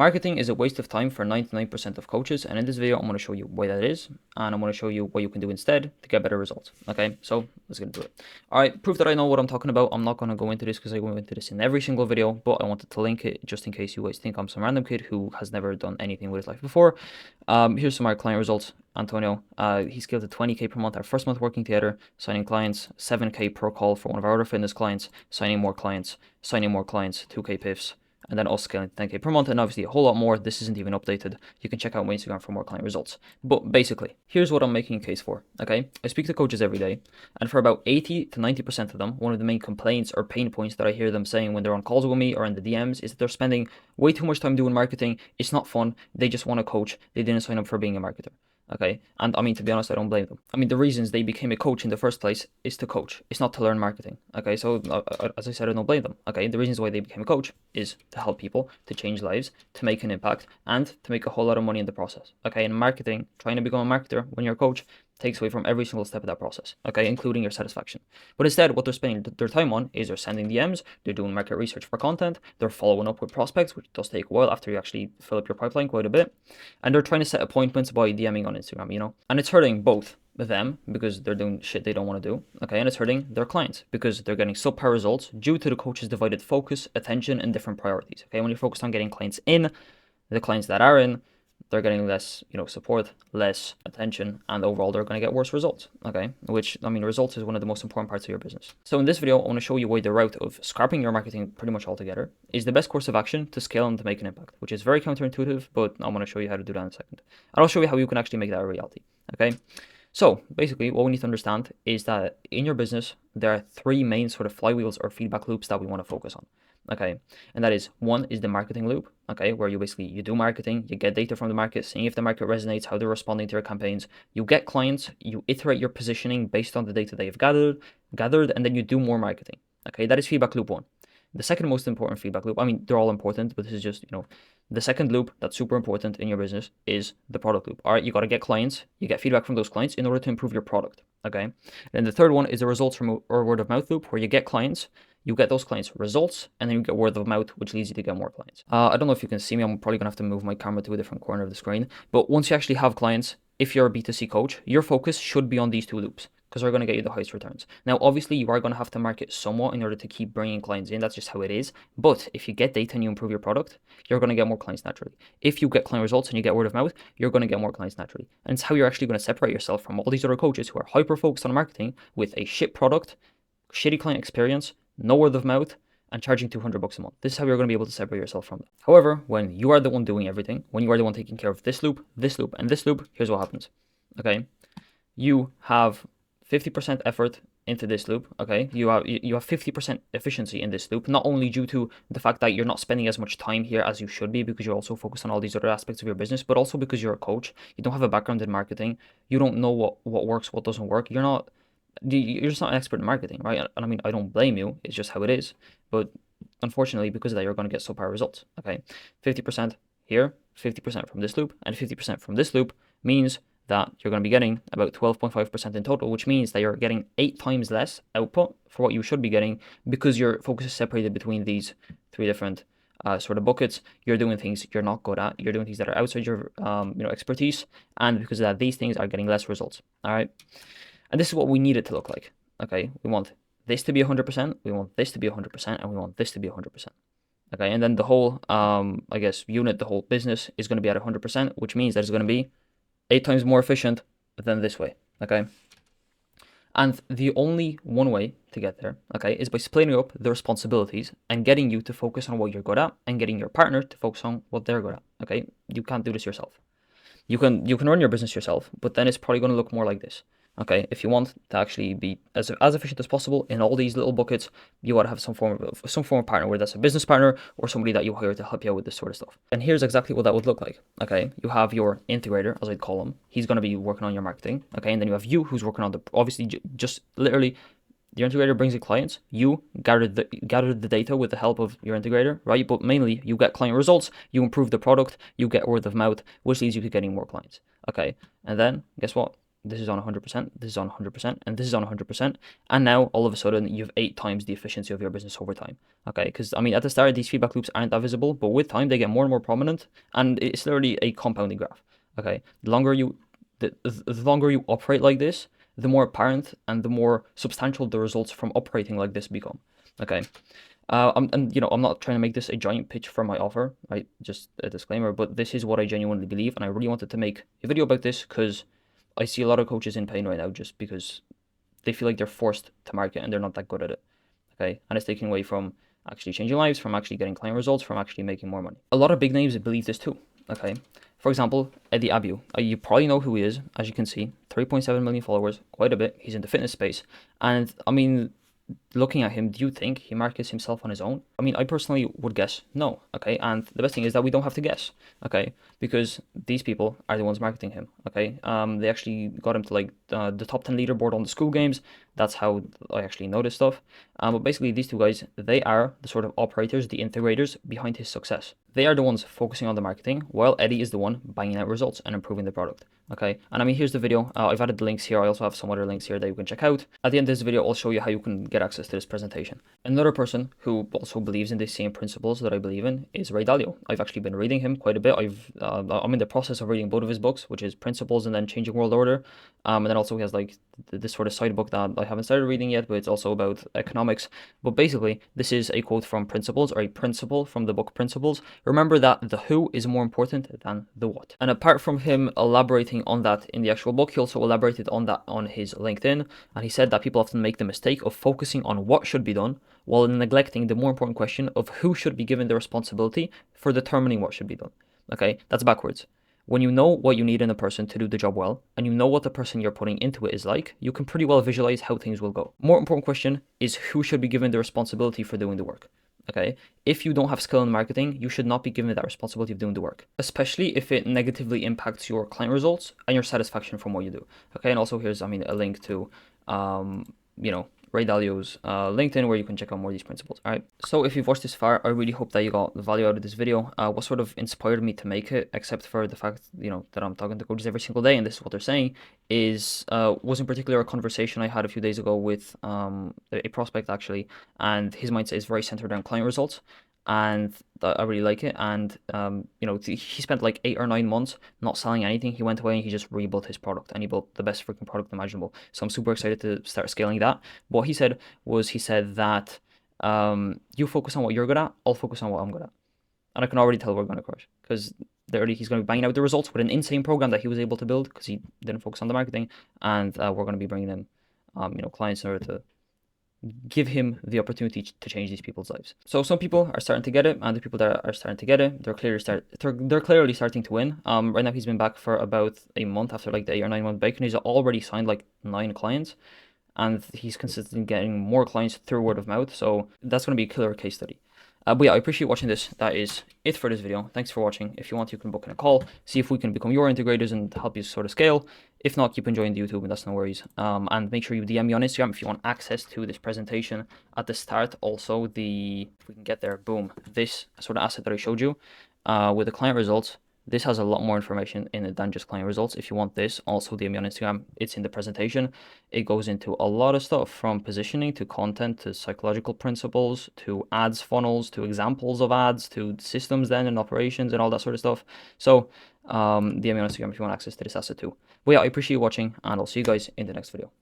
Marketing is a waste of time for 99% of coaches, and in this video I'm going to show you why that is, and I'm going to show you what you can do instead to get better results. Okay, so let's get into it. Alright, proof that I know what I'm talking about. I'm not going to go into this because I go into this in every single video, but I wanted to link it just in case you guys think I'm some random kid who has never done anything with his life before. Here's some of our client results. Antonio, he scaled to 20k per month our first month working together, signing clients, 7k per call for one of our other fitness clients, signing more clients, 2k piffs, and then us scaling to 10k per month, and obviously a whole lot more. This isn't even updated. You can check out my Instagram for more client results. But basically, here's what I'm making a case for, okay? I speak to coaches every day, and for about 80 to 90% of them, one of the main complaints or pain points that I hear them saying when they're on calls with me or in the DMs is that they're spending way too much time doing marketing. It's not fun. They just want to coach. They didn't sign up for being a marketer. Okay, and I mean, to be honest, I don't blame them. I mean, the reasons they became a coach in the first place is to coach. It's not to learn marketing. Okay, so as I said, I don't blame them. Okay, the reasons why they became a coach is to help people, to change lives, to make an impact, and to make a whole lot of money in the process. Okay, in marketing, trying to become a marketer when you're a coach takes away from every single step of that process, okay, including your satisfaction. But instead, what they're spending their time on is they're sending DMs, they're doing market research for content, they're following up with prospects, which does take a while after you actually fill up your pipeline quite a bit, and they're trying to set appointments by DMing on Instagram, you know? And it's hurting both them because they're doing shit they don't want to do, okay, and it's hurting their clients because they're getting subpar results due to the coach's divided focus, attention, and different priorities, okay? When you're focused on getting clients in, the clients that are in, they're getting less, support, less attention, and overall they're going to get worse results, okay? Which, I mean, results is one of the most important parts of your business. So in this video, I want to show you why the route of scrapping your marketing pretty much altogether is the best course of action to scale and to make an impact, which is very counterintuitive, but I'm going to show you how to do that in a second. And I'll show you how you can actually make that a reality, okay? So basically what we need to understand is that in your business, there are three main sort of flywheels or feedback loops that we want to focus on. Okay, and that is, one is the marketing loop, okay, where you do marketing, you get data from the market, seeing if the market resonates, how they're responding to your campaigns, you get clients, you iterate your positioning based on the data that you've gathered, and then you do more marketing. Okay, that is feedback loop one. The second most important feedback loop, I mean, they're all important, but this is just, the second loop that's super important in your business is the product loop. All right, you got to get clients, you get feedback from those clients in order to improve your product, okay? And the third one is the results from or word of mouth loop, where you get clients, you get those clients results, and then you get word of mouth, which leads you to get more clients. I don't know if you can see me. I'm probably going to have to move my camera to a different corner of the screen. But once you actually have clients, if you're a B2C coach, your focus should be on these two loops because they're going to get you the highest returns. Now, obviously, you are going to have to market somewhat in order to keep bringing clients in. That's just how it is. But if you get data and you improve your product, you're going to get more clients naturally. If you get client results and you get word of mouth, you're going to get more clients naturally. And it's how you're actually going to separate yourself from all these other coaches who are hyper-focused on marketing with a shit product, shitty client experience, no word of mouth, and charging $200 a month. This is how you're going to be able to separate yourself from them. However, when you are the one doing everything, when you are the one taking care of this loop, and this loop, here's what happens, okay? You have 50% effort into this loop, okay? You have 50% efficiency in this loop, not only due to the fact that you're not spending as much time here as you should be because you're also focused on all these other aspects of your business, but also because you're a coach. You don't have a background in marketing. You don't know what works, what doesn't work. You're just not an expert in marketing, right? And I mean, I don't blame you. It's just how it is. But unfortunately, because of that, you're going to get subpar results, okay? 50% here, 50% from this loop, and 50% from this loop means that you're going to be getting about 12.5% in total, which means that you're getting 8 times less output for what you should be getting because your focus is separated between these three different sort of buckets. You're doing things you're not good at. You're doing things that are outside your expertise, and because of that, these things are getting less results, all right? And this is what we need it to look like, okay? We want this to be 100%, we want this to be 100%, and we want this to be 100%, okay? And then the whole, unit, the whole business is going to be at 100%, which means that it's going to be 8 times more efficient than this way, okay? And the only one way to get there, okay, is by splitting up the responsibilities and getting you to focus on what you're good at and getting your partner to focus on what they're good at, okay? You can't do this yourself. You can run your business yourself, but then it's probably going to look more like this. Okay, if you want to actually be as efficient as possible in all these little buckets, you want to have some form of partner, whether that's a business partner or somebody that you hire to help you out with this sort of stuff. And here's exactly what that would look like. Okay, you have your integrator, as I'd call him. He's going to be working on your marketing. Okay, and then you have you, who's working on just literally. Your integrator brings you clients. You gather the data with the help of your integrator, right? But mainly, you get client results. You improve the product. You get word of mouth, which leads you to getting more clients. Okay, and then guess what? this is on 100%, this is on 100%, and this is on 100%. And now all of a sudden you've 8 times the efficiency of your business over time. Okay, because I mean, at the start, these feedback loops aren't that visible, but with time, they get more and more prominent, and it's literally a compounding graph. Okay, the longer you operate like this, the more apparent and the more substantial the results from operating like this become. Okay. And I'm not trying to make this a giant pitch for my offer, right? Just a disclaimer, but this is what I genuinely believe, and I really wanted to make a video about this because I see a lot of coaches in pain right now just because they feel like they're forced to market and they're not that good at it. Okay, and it's taking away from actually changing lives, from actually getting client results, from actually making more money. A lot of big names believe this too. Okay, for example, Eddie Abu. You probably know who he is, as you can see, 3.7 million followers, quite a bit. He's in the fitness space, and I mean, looking at him, do you think he markets himself on his own? I mean, I personally would guess no, okay? And the best thing is that we don't have to guess, okay? Because these people are the ones marketing him, okay? They actually got him to like the top 10 leaderboard on the school games. That's how I actually know this stuff. But basically, these two guys, they are the sort of operators, the integrators behind his success. They are the ones focusing on the marketing, while Eddie is the one banging out results and improving the product. Okay, and I mean, here's the video. I've added the links here. I also have some other links here that you can check out. At the end of this video, I'll show you how you can get access to this presentation. Another person who also believes in the same principles that I believe in is Ray Dalio. I've actually been reading him quite a bit. I'm in the process of reading both of his books, which is Principles and then Changing World Order. And then also he has like this sort of side book that I haven't started reading yet, but it's also about economics. But basically, this is a quote from Principles, or a principle from the book Principles. Remember that the who is more important than the what. And apart from him elaborating on that in the actual book, he also elaborated on that on his LinkedIn, and he said that people often make the mistake of focusing on what should be done while neglecting the more important question of who should be given the responsibility for determining what should be done. Okay, that's backwards. When you know what you need in a person to do the job well, and you know what the person you're putting into it is like, you can pretty well visualize how things will go. More important question is who should be given the responsibility for doing the work. Okay, if you don't have skill in marketing, you should not be given that responsibility of doing the work, especially if it negatively impacts your client results and your satisfaction from what you do. Okay, and also here's, a link to, Ray Dalio's LinkedIn, where you can check out more of these principles. All right. So if you've watched this far, I really hope that you got value out of this video. What sort of inspired me to make it, except for the fact, that I'm talking to coaches every single day and this is what they're saying, was in particular a conversation I had a few days ago with a prospect actually, and his mindset is very centered around client results. And I really like it. And he spent like 8 or 9 months not selling anything. He went away and he just rebuilt his product, and he built the best freaking product imaginable. So I'm super excited to start scaling that. What he said that you focus on what you're good at, I'll focus on what I'm good at. And I can already tell we're going to crush, because he's going to be banging out the results with an insane program that he was able to build because he didn't focus on the marketing. And we're going to be bringing in clients in order to give him the opportunity to change these people's lives. So some people are starting to get it, and the people that are starting to get it, they're clearly starting to win. Right now he's been back for about a month after like the 8 or 9 month break, and he's already signed like 9 clients, and he's consistently getting more clients through word of mouth. So that's going to be a killer case study. But yeah, I appreciate watching this. That is it for this video. Thanks for watching. If you want, you can book in a call, see if we can become your integrators and help you sort of scale. If not, keep enjoying the YouTube, and that's no worries. And make sure you DM me on Instagram if you want access to this presentation at the start. Also, if we can get there, boom, this sort of asset that I showed you with the client results. This has a lot more information in it than just client results. If you want this, also DM me on Instagram. It's in the presentation. It goes into a lot of stuff, from positioning to content to psychological principles to ads funnels to examples of ads to systems then and operations and all that sort of stuff. So DM me on Instagram if you want access to this asset too. But yeah, I appreciate you watching, and I'll see you guys in the next video.